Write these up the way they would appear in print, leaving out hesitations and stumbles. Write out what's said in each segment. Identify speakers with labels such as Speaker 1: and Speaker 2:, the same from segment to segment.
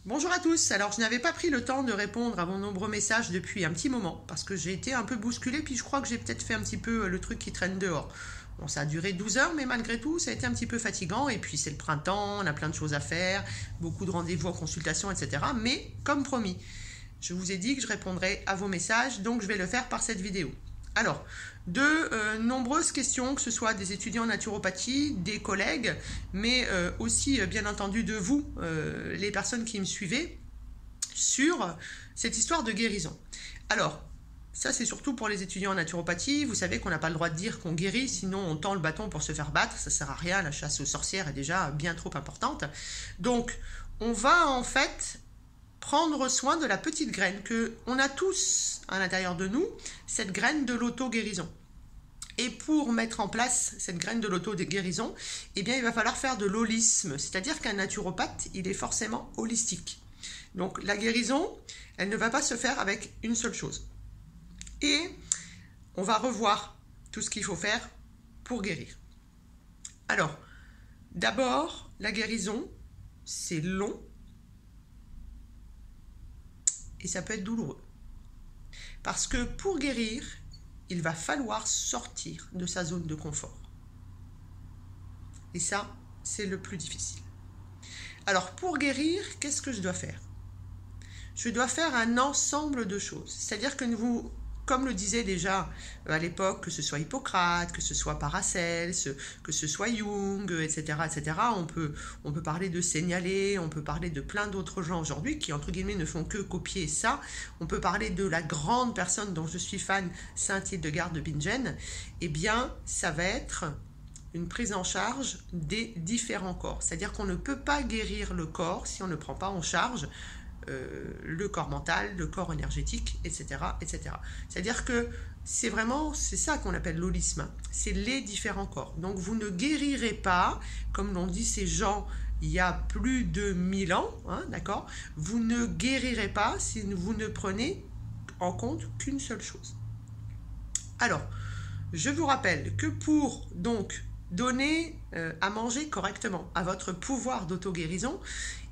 Speaker 1: Bonjour à tous, alors je n'avais pas pris le temps de répondre à vos nombreux messages depuis un petit moment parce que j'ai été un peu bousculée, puis je crois que j'ai peut-être fait un petit peu le truc qui traîne dehors. Bon, ça a duré 12 heures, mais malgré tout, ça a été un petit peu fatigant, et puis c'est le printemps, on a plein de choses à faire, beaucoup de rendez-vous en consultation, etc. Mais comme promis, je vous ai dit que je répondrais à vos messages, donc je vais le faire par cette vidéo. Alors, de nombreuses questions, que ce soit des étudiants en naturopathie, des collègues, mais aussi bien entendu de vous, les personnes qui me suivez, sur cette histoire de guérison. Alors, ça c'est surtout pour les étudiants en naturopathie, vous savez qu'on n'a pas le droit de dire qu'on guérit, sinon on tend le bâton pour se faire battre, ça sert à rien, la chasse aux sorcières est déjà bien trop importante. Donc, on va en fait prendre soin de la petite graine que on a tous à l'intérieur de nous, cette graine de l'auto-guérison. Et pour mettre en place cette graine de l'auto-guérison, eh bien, il va falloir faire de l'holisme, c'est-à-dire qu'un naturopathe, il est forcément holistique. Donc la guérison, elle ne va pas se faire avec une seule chose. Et on va revoir tout ce qu'il faut faire pour guérir. Alors, d'abord, la guérison, c'est long, et ça peut être douloureux. Parce que pour guérir, il va falloir sortir de sa zone de confort. Et ça, c'est le plus difficile. Alors, pour guérir, qu'est-ce que je dois faire? Je dois faire un ensemble de choses. C'est-à-dire que vous, comme le disait déjà à l'époque, que ce soit Hippocrate, que ce soit Paracelse, que ce soit Jung, etc., on peut parler de Seignalé, on peut parler de plein d'autres gens aujourd'hui qui, entre guillemets, ne font que copier ça. On peut parler de la grande personne dont je suis fan, Saint-Hildegarde de Bingen. Eh bien, ça va être une prise en charge des différents corps. C'est-à-dire qu'on ne peut pas guérir le corps si on ne prend pas en charge le corps mental, le corps énergétique, etc. C'est-à-dire que c'est ça qu'on appelle l'holisme, c'est les différents corps. Donc vous ne guérirez pas, comme l'ont dit ces gens il y a plus de 1000 ans, hein, d'accord? Vous ne guérirez pas si vous ne prenez en compte qu'une seule chose. Alors, je vous rappelle que pour donc donner à manger correctement à votre pouvoir d'auto-guérison,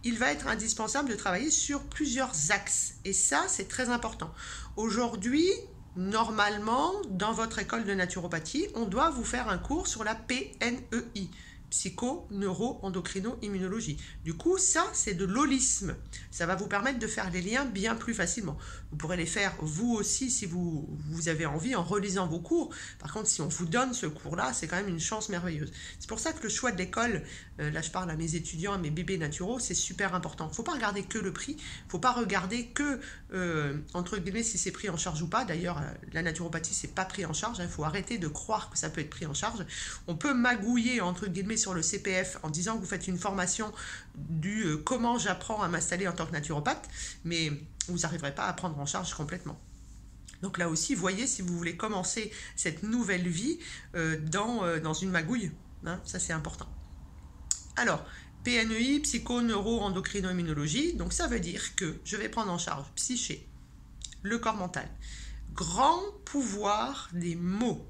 Speaker 1: il va être indispensable de travailler sur plusieurs axes. Et ça, c'est très important. Aujourd'hui, normalement, dans votre école de naturopathie, on doit vous faire un cours sur la PNEI, psycho-neuro-endocrino-immunologie. Du coup, ça, c'est de l'holisme. Ça va vous permettre de faire les liens bien plus facilement. Vous pourrez les faire vous aussi si vous avez envie en relisant vos cours. Par contre, si on vous donne ce cours-là, c'est quand même une chance merveilleuse. C'est pour ça que le choix de l'école, là je parle à mes étudiants, à mes bébés naturaux, c'est super important. Il ne faut pas regarder que le prix, il ne faut pas regarder que, entre guillemets, si c'est pris en charge ou pas. D'ailleurs, la naturopathie, c'est pas pris en charge. Il faut arrêter de croire que ça peut être pris en charge. On peut magouiller, entre guillemets, sur le CPF en disant que vous faites une formation du comment j'apprends à m'installer en tant que naturopathe, mais vous n'arriverez pas à prendre en charge complètement. Donc là aussi, voyez si vous voulez commencer cette nouvelle vie dans une magouille, hein, ça c'est important. Alors, PNEI, psycho-neuro-endocrino-immunologie, donc ça veut dire que je vais prendre en charge psyché, le corps mental, grand pouvoir des mots.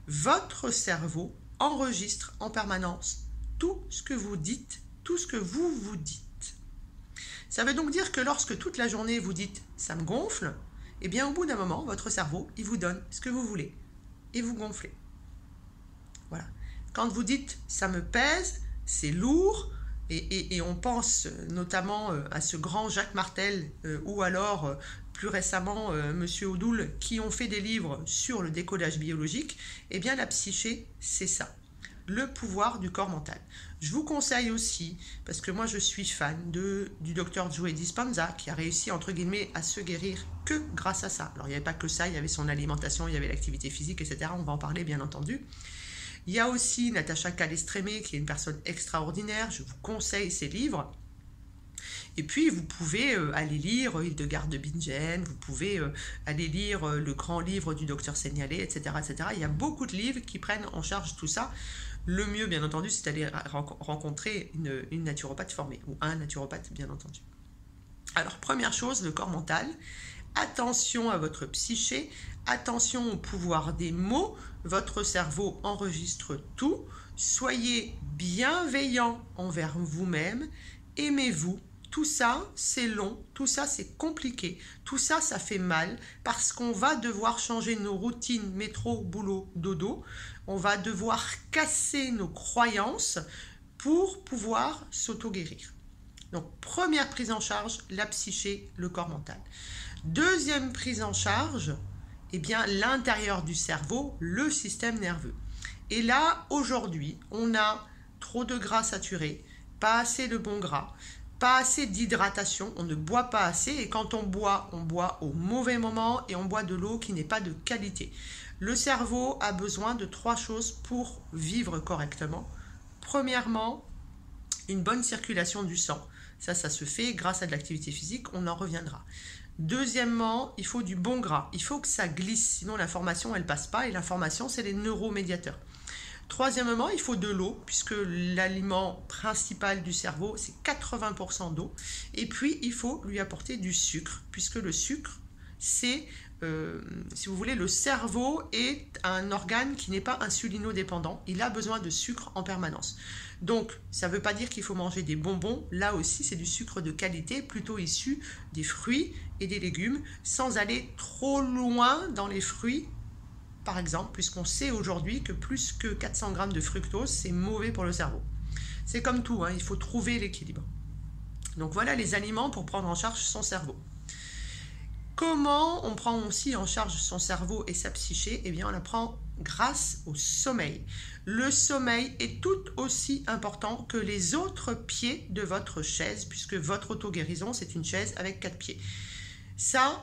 Speaker 1: Votre cerveau enregistre en permanence tout ce que vous dites, tout ce que vous vous dites. Ça veut donc dire que lorsque toute la journée vous dites « ça me gonfle », eh bien au bout d'un moment, votre cerveau, il vous donne ce que vous voulez et vous gonflez. Voilà. Quand vous dites « ça me pèse », c'est lourd, et on pense notamment à ce grand Jacques Martel ou alors plus récemment Monsieur Odoul qui ont fait des livres sur le décodage biologique, eh bien la psyché, c'est ça, le pouvoir du corps mental. Je vous conseille aussi, parce que moi je suis fan du docteur Joe Dispenza qui a réussi entre guillemets à se guérir que grâce à ça. Alors il n'y avait pas que ça, il y avait son alimentation, il y avait l'activité physique, etc. On va en parler bien entendu. Il y a aussi Natacha Calestrémé qui est une personne extraordinaire, je vous conseille ses livres. Et puis vous pouvez aller lire Hildegarde de Bingen, vous pouvez aller lire le grand livre du docteur Seignalé, etc., etc. Il y a beaucoup de livres qui prennent en charge tout ça. Le mieux, bien entendu, c'est d'aller rencontrer une naturopathe formée, ou un naturopathe, bien entendu. Alors, première chose, le corps mental. Attention à votre psyché, attention au pouvoir des mots, votre cerveau enregistre tout, soyez bienveillant envers vous-même, aimez-vous, Tout ça, c'est long, tout ça, c'est compliqué, tout ça, ça fait mal parce qu'on va devoir changer nos routines métro, boulot, dodo. On va devoir casser nos croyances pour pouvoir s'auto-guérir. Donc, première prise en charge, la psyché, le corps mental. Deuxième prise en charge, eh bien, l'intérieur du cerveau, le système nerveux. Et là, aujourd'hui, on a trop de gras saturés, pas assez de bons gras, pas assez d'hydratation, on ne boit pas assez et quand on boit au mauvais moment et on boit de l'eau qui n'est pas de qualité. Le cerveau a besoin de 3 choses pour vivre correctement. Premièrement, une bonne circulation du sang. Ça se fait grâce à de l'activité physique, on en reviendra. Deuxièmement, il faut du bon gras. Il faut que ça glisse, sinon l'information, elle ne passe pas et l'information, c'est les neuromédiateurs. Troisièmement, il faut de l'eau, puisque l'aliment principal du cerveau, c'est 80% d'eau. Et puis, il faut lui apporter du sucre, puisque le sucre, c'est, si vous voulez, le cerveau est un organe qui n'est pas insulinodépendant. Il a besoin de sucre en permanence. Donc, ça ne veut pas dire qu'il faut manger des bonbons. Là aussi, c'est du sucre de qualité, plutôt issu des fruits et des légumes, sans aller trop loin dans les fruits, par exemple, puisqu'on sait aujourd'hui que plus que 400 grammes de fructose, c'est mauvais pour le cerveau. C'est comme tout, hein, il faut trouver l'équilibre. Donc voilà les aliments pour prendre en charge son cerveau. Comment on prend aussi en charge son cerveau et sa psyché? Eh bien, on la prend grâce au sommeil. Le sommeil est tout aussi important que les autres pieds de votre chaise, puisque votre auto-guérison, c'est une chaise avec 4 pieds. Ça,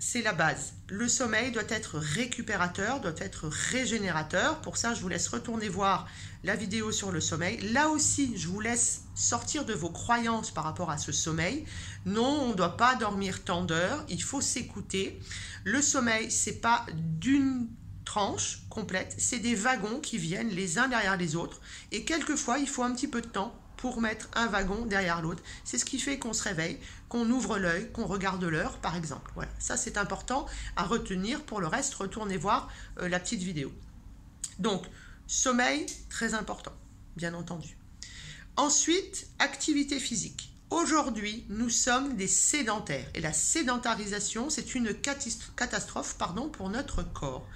Speaker 1: c'est la base. Le sommeil doit être récupérateur, doit être régénérateur. Pour ça, je vous laisse retourner voir la vidéo sur le sommeil. Là aussi, je vous laisse sortir de vos croyances par rapport à ce sommeil. Non, on ne doit pas dormir tant d'heures, il faut s'écouter. Le sommeil, c'est pas d'une tranche complète, c'est des wagons qui viennent les uns derrière les autres. Et quelquefois, il faut un petit peu de temps pour mettre un wagon derrière l'autre. C'est ce qui fait qu'on se réveille, qu'on ouvre l'œil, qu'on regarde l'heure, par exemple. Voilà, ça c'est important à retenir. Pour le reste, retournez voir la petite vidéo. Donc, sommeil, très important, bien entendu. Ensuite, activité physique. Aujourd'hui, nous sommes des sédentaires. Et la sédentarisation, c'est une catastrophe pour notre corps.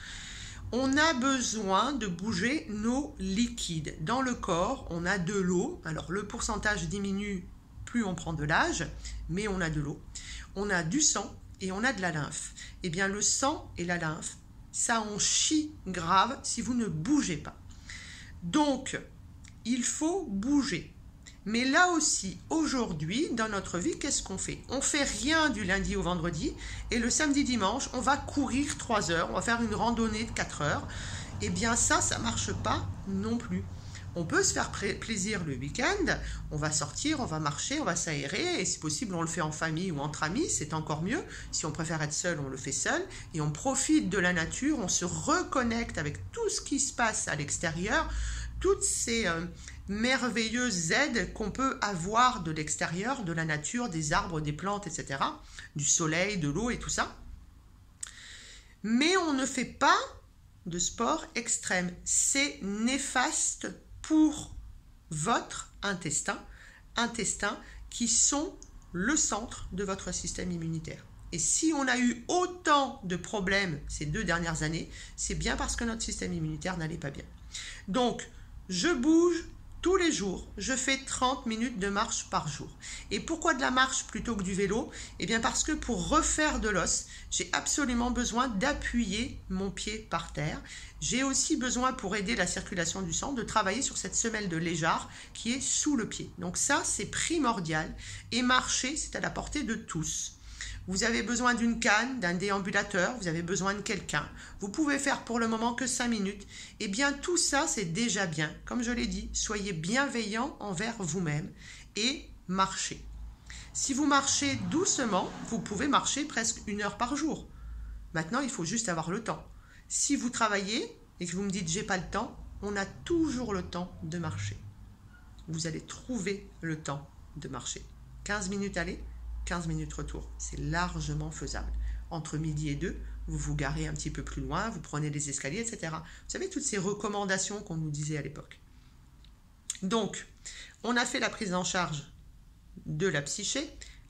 Speaker 1: On a besoin de bouger nos liquides. Dans le corps, on a de l'eau. Alors, le pourcentage diminue plus on prend de l'âge, mais on a de l'eau. On a du sang et on a de la lymphe. Eh bien, le sang et la lymphe, ça en chie grave si vous ne bougez pas. Donc, il faut bouger. Mais là aussi, aujourd'hui, dans notre vie, qu'est-ce qu'on fait? On fait rien du lundi au vendredi et le samedi dimanche, on va courir 3 heures, on va faire une randonnée de 4 heures. Eh bien ça marche pas non plus. On peut se faire plaisir le week-end, on va sortir, on va marcher, on va s'aérer et si possible, on le fait en famille ou entre amis, c'est encore mieux. Si on préfère être seul, on le fait seul et on profite de la nature, on se reconnecte avec tout ce qui se passe à l'extérieur, toutes ces merveilleuses aides qu'on peut avoir de l'extérieur, de la nature, des arbres, des plantes, etc., du soleil, de l'eau et tout ça. Mais on ne fait pas de sport extrême. C'est néfaste pour votre intestin qui sont le centre de votre système immunitaire. Et si on a eu autant de problèmes ces 2 dernières années, c'est bien parce que notre système immunitaire n'allait pas bien. Donc, je bouge tous les jours, je fais 30 minutes de marche par jour. Et pourquoi de la marche plutôt que du vélo? Eh bien parce que pour refaire de l'os, j'ai absolument besoin d'appuyer mon pied par terre. J'ai aussi besoin, pour aider la circulation du sang, de travailler sur cette semelle de lézard qui est sous le pied. Donc ça, c'est primordial. Et marcher, c'est à la portée de tous. Vous avez besoin d'une canne, d'un déambulateur, vous avez besoin de quelqu'un. Vous pouvez faire pour le moment que 5 minutes. Eh bien, tout ça, c'est déjà bien. Comme je l'ai dit, soyez bienveillant envers vous-même et marchez. Si vous marchez doucement, vous pouvez marcher presque 1 heure par jour. Maintenant, il faut juste avoir le temps. Si vous travaillez et que vous me dites « j'ai pas le temps », on a toujours le temps de marcher. Vous allez trouver le temps de marcher. 15 minutes aller, 15 minutes retour, c'est largement faisable. Entre midi et 2, vous vous garez un petit peu plus loin, vous prenez les escaliers, etc. Vous savez, toutes ces recommandations qu'on nous disait à l'époque. Donc, on a fait la prise en charge de la psyché,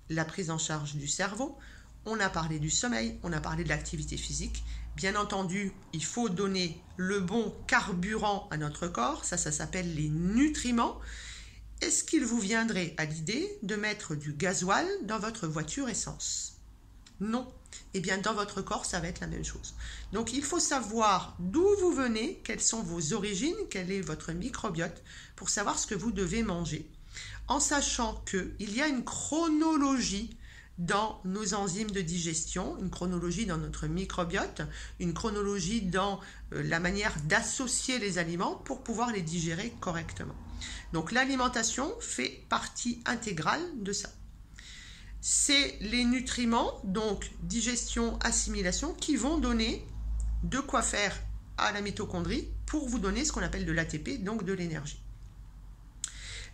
Speaker 1: la prise en charge du cerveau, on a parlé du sommeil, on a parlé de l'activité physique. Bien entendu, il faut donner le bon carburant à notre corps, ça s'appelle les nutriments. Est-ce qu'il vous viendrait à l'idée de mettre du gasoil dans votre voiture essence? Non. Eh bien, dans votre corps, ça va être la même chose. Donc, il faut savoir d'où vous venez, quelles sont vos origines, quel est votre microbiote, pour savoir ce que vous devez manger, en sachant qu'il y a une chronologie dans nos enzymes de digestion, une chronologie dans notre microbiote, une chronologie dans la manière d'associer les aliments pour pouvoir les digérer correctement. Donc, l'alimentation fait partie intégrale de ça. C'est les nutriments, donc digestion, assimilation, qui vont donner de quoi faire à la mitochondrie pour vous donner ce qu'on appelle de l'ATP, donc de l'énergie.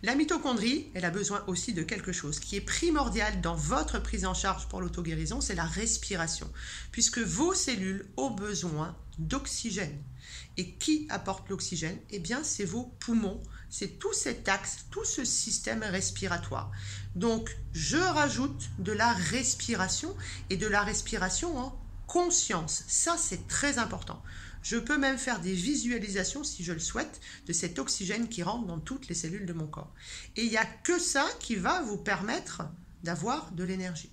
Speaker 1: La mitochondrie, elle a besoin aussi de quelque chose qui est primordial dans votre prise en charge pour l'auto-guérison, c'est la respiration, puisque vos cellules ont besoin d'oxygène. Et qui apporte l'oxygène? Eh bien, c'est vos poumons, c'est tout cet axe, tout ce système respiratoire. Donc, je rajoute de la respiration et de la respiration en conscience. Ça, c'est très important. Je peux même faire des visualisations, si je le souhaite, de cet oxygène qui rentre dans toutes les cellules de mon corps. Et il n'y a que ça qui va vous permettre d'avoir de l'énergie.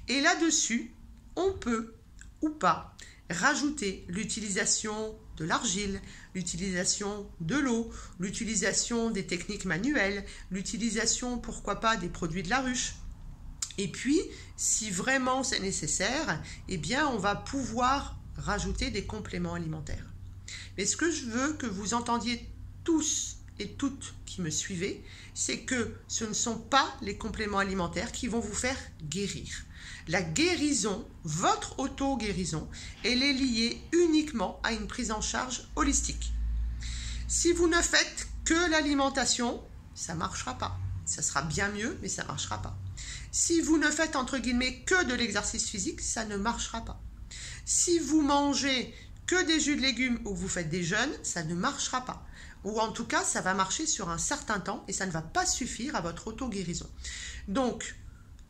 Speaker 1: Et là-dessus, on peut ou pas rajouter l'utilisation de l'argile, l'utilisation de l'eau, l'utilisation des techniques manuelles, l'utilisation, pourquoi pas, des produits de la ruche. Et puis, si vraiment c'est nécessaire, eh bien, on va pouvoir rajouter des compléments alimentaires. Mais ce que je veux que vous entendiez tous et toutes qui me suivez, c'est que ce ne sont pas les compléments alimentaires qui vont vous faire guérir. La guérison, votre auto-guérison, elle est liée uniquement à une prise en charge holistique. Si vous ne faites que l'alimentation, ça ne marchera pas. Ça sera bien mieux, mais ça ne marchera pas. Si vous ne faites entre guillemets que de l'exercice physique, ça ne marchera pas. Si vous mangez que des jus de légumes ou vous faites des jeûnes, ça ne marchera pas. Ou en tout cas, ça va marcher sur un certain temps et ça ne va pas suffire à votre auto-guérison. Donc,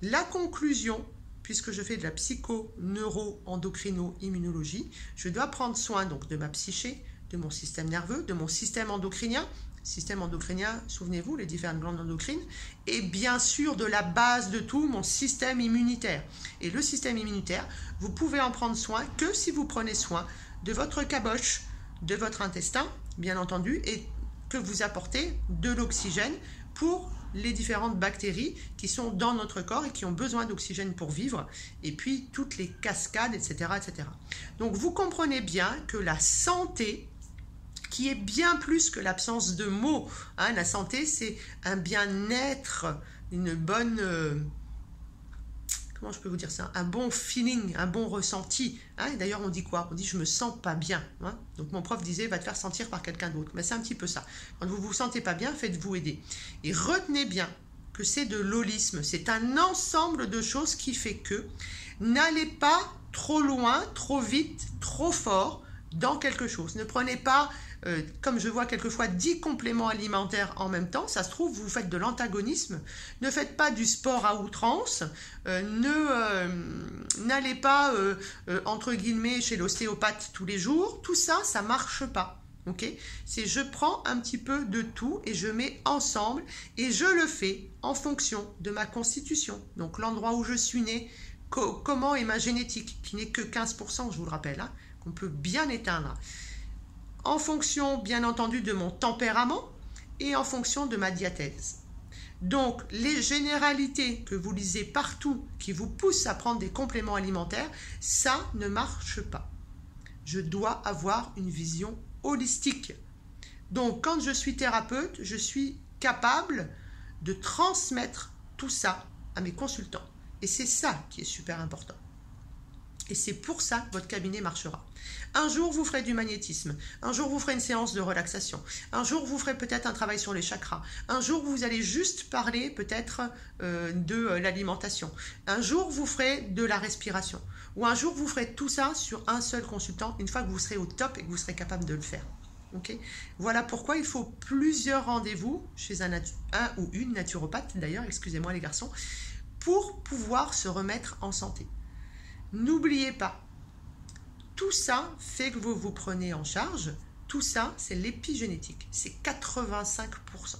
Speaker 1: la conclusion, puisque je fais de la psycho-neuro-endocrino-immunologie, je dois prendre soin donc de ma psyché, de mon système nerveux, de mon système endocrinien. Système endocrinien, souvenez-vous, les différentes glandes endocrines, et bien sûr de la base de tout, mon système immunitaire. Et le système immunitaire, vous pouvez en prendre soin que si vous prenez soin de votre caboche, de votre intestin, bien entendu, et que vous apportez de l'oxygène pour les différentes bactéries qui sont dans notre corps et qui ont besoin d'oxygène pour vivre, et puis toutes les cascades, etc., etc. Donc vous comprenez bien que la santé, qui est bien plus que l'absence de mots. Hein, la santé, c'est un bien-être, une bonne... comment je peux vous dire ça? Un bon feeling, un bon ressenti. Hein, et d'ailleurs, on dit quoi? On dit « je me sens pas bien hein ». Donc, mon prof disait « va te faire sentir par quelqu'un d'autre ». Mais c'est un petit peu ça. Quand vous vous sentez pas bien, faites-vous aider. Et retenez bien que c'est de l'holisme. C'est un ensemble de choses qui fait que n'allez pas trop loin, trop vite, trop fort dans quelque chose. Ne prenez pas... comme je vois quelquefois 10 compléments alimentaires en même temps, ça se trouve, vous faites de l'antagonisme. Ne faites pas du sport à outrance. N'allez pas, entre guillemets, chez l'ostéopathe tous les jours. Tout ça, ça ne marche pas. Okay, c'est je prends un petit peu de tout et je mets ensemble et je le fais en fonction de ma constitution. Donc, l'endroit où je suis né, comment est ma génétique, qui n'est que 15%, je vous le rappelle, hein, qu'on peut bien éteindre. En fonction, bien entendu, de mon tempérament et en fonction de ma diathèse. Donc, les généralités que vous lisez partout qui vous poussent à prendre des compléments alimentaires, ça ne marche pas. Je dois avoir une vision holistique. Donc, quand je suis thérapeute, je suis capable de transmettre tout ça à mes consultants. Et c'est ça qui est super important. Et c'est pour ça que votre cabinet marchera. Un jour, vous ferez du magnétisme. Un jour, vous ferez une séance de relaxation. Un jour, vous ferez peut-être un travail sur les chakras. Un jour, vous allez juste parler peut-être de l'alimentation. Un jour, vous ferez de la respiration. Ou un jour, vous ferez tout ça sur un seul consultant, une fois que vous serez au top et que vous serez capable de le faire. Okay, voilà pourquoi il faut plusieurs rendez-vous chez un ou une naturopathe, d'ailleurs, excusez-moi les garçons, pour pouvoir se remettre en santé. N'oubliez pas, tout ça fait que vous vous prenez en charge. Tout ça, c'est l'épigénétique. C'est 85%.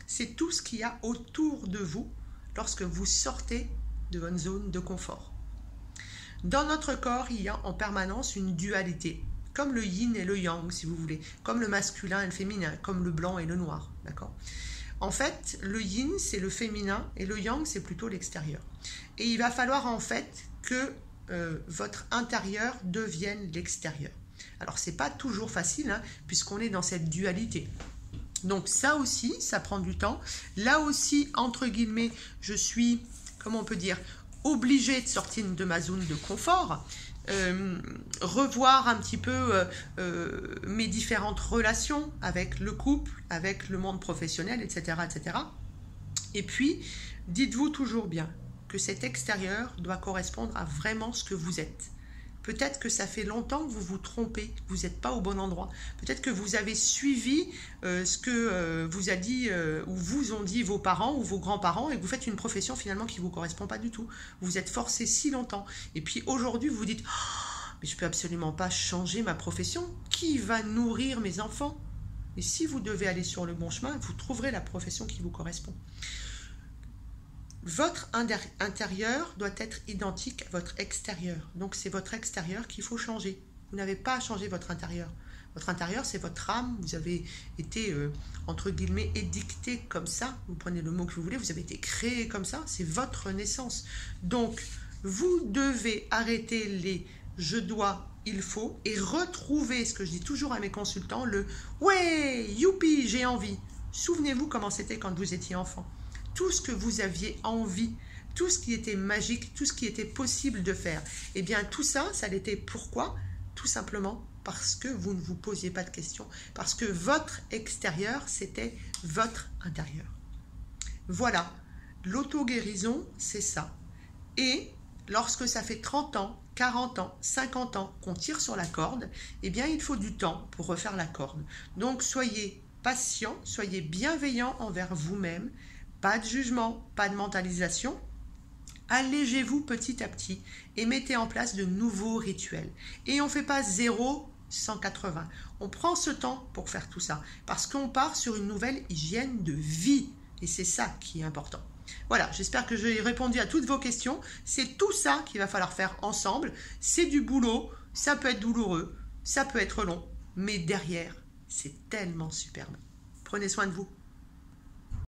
Speaker 1: C'est tout ce qu'il y a autour de vous lorsque vous sortez de votre zone de confort. Dans notre corps, il y a en permanence une dualité, comme le yin et le yang, si vous voulez, comme le masculin et le féminin, comme le blanc et le noir, d'accord ? En fait, le yin, c'est le féminin, et le yang, c'est plutôt l'extérieur. Et il va falloir, en fait, que votre intérieur devienne l'extérieur. Alors, c'est pas toujours facile, hein, puisqu'on est dans cette dualité. Donc, ça aussi, ça prend du temps. Là aussi, entre guillemets, je suis, comment on peut dire, obligée de sortir de ma zone de confort. Revoir un petit peu mes différentes relations avec le couple, avec le monde professionnel, etc., etc. Et puis, dites-vous toujours bien que cet extérieur doit correspondre à vraiment ce que vous êtes. Peut-être que ça fait longtemps que vous vous trompez, que vous n'êtes pas au bon endroit. Peut-être que vous avez suivi ce que vous a dit ou vous ont dit vos parents ou vos grands-parents et que vous faites une profession finalement qui ne vous correspond pas du tout. Vous êtes forcé si longtemps. Et puis aujourd'hui, vous vous dites oh, « mais je ne peux absolument pas changer ma profession. Qui va nourrir mes enfants ?» Et si vous devez aller sur le bon chemin, vous trouverez la profession qui vous correspond. Votre intérieur doit être identique à votre extérieur. Donc, c'est votre extérieur qu'il faut changer. Vous n'avez pas à changer votre intérieur. Votre intérieur, c'est votre âme. Vous avez été, entre guillemets, édicté comme ça. Vous prenez le mot que vous voulez. Vous avez été créé comme ça. C'est votre naissance. Donc, vous devez arrêter les « je dois », « il faut » et retrouver ce que je dis toujours à mes consultants, le « ouais, youpi, j'ai envie ». Souvenez-vous comment c'était quand vous étiez enfant. Tout ce que vous aviez envie, tout ce qui était magique, tout ce qui était possible de faire. Eh bien, tout ça, ça l'était. Pourquoi ? Tout simplement parce que vous ne vous posiez pas de questions. Parce que votre extérieur, c'était votre intérieur. Voilà, l'auto-guérison, c'est ça. Et lorsque ça fait 30 ans, 40 ans, 50 ans qu'on tire sur la corde, eh bien, il faut du temps pour refaire la corde. Donc, soyez patient, soyez bienveillant envers vous-même. Pas de jugement, pas de mentalisation. Allégez-vous petit à petit et mettez en place de nouveaux rituels. Et on ne fait pas 0, 180. On prend ce temps pour faire tout ça parce qu'on part sur une nouvelle hygiène de vie. Et c'est ça qui est important. Voilà, j'espère que j'ai répondu à toutes vos questions. C'est tout ça qu'il va falloir faire ensemble. C'est du boulot, ça peut être douloureux, ça peut être long, mais derrière, c'est tellement superbe. Prenez soin de vous.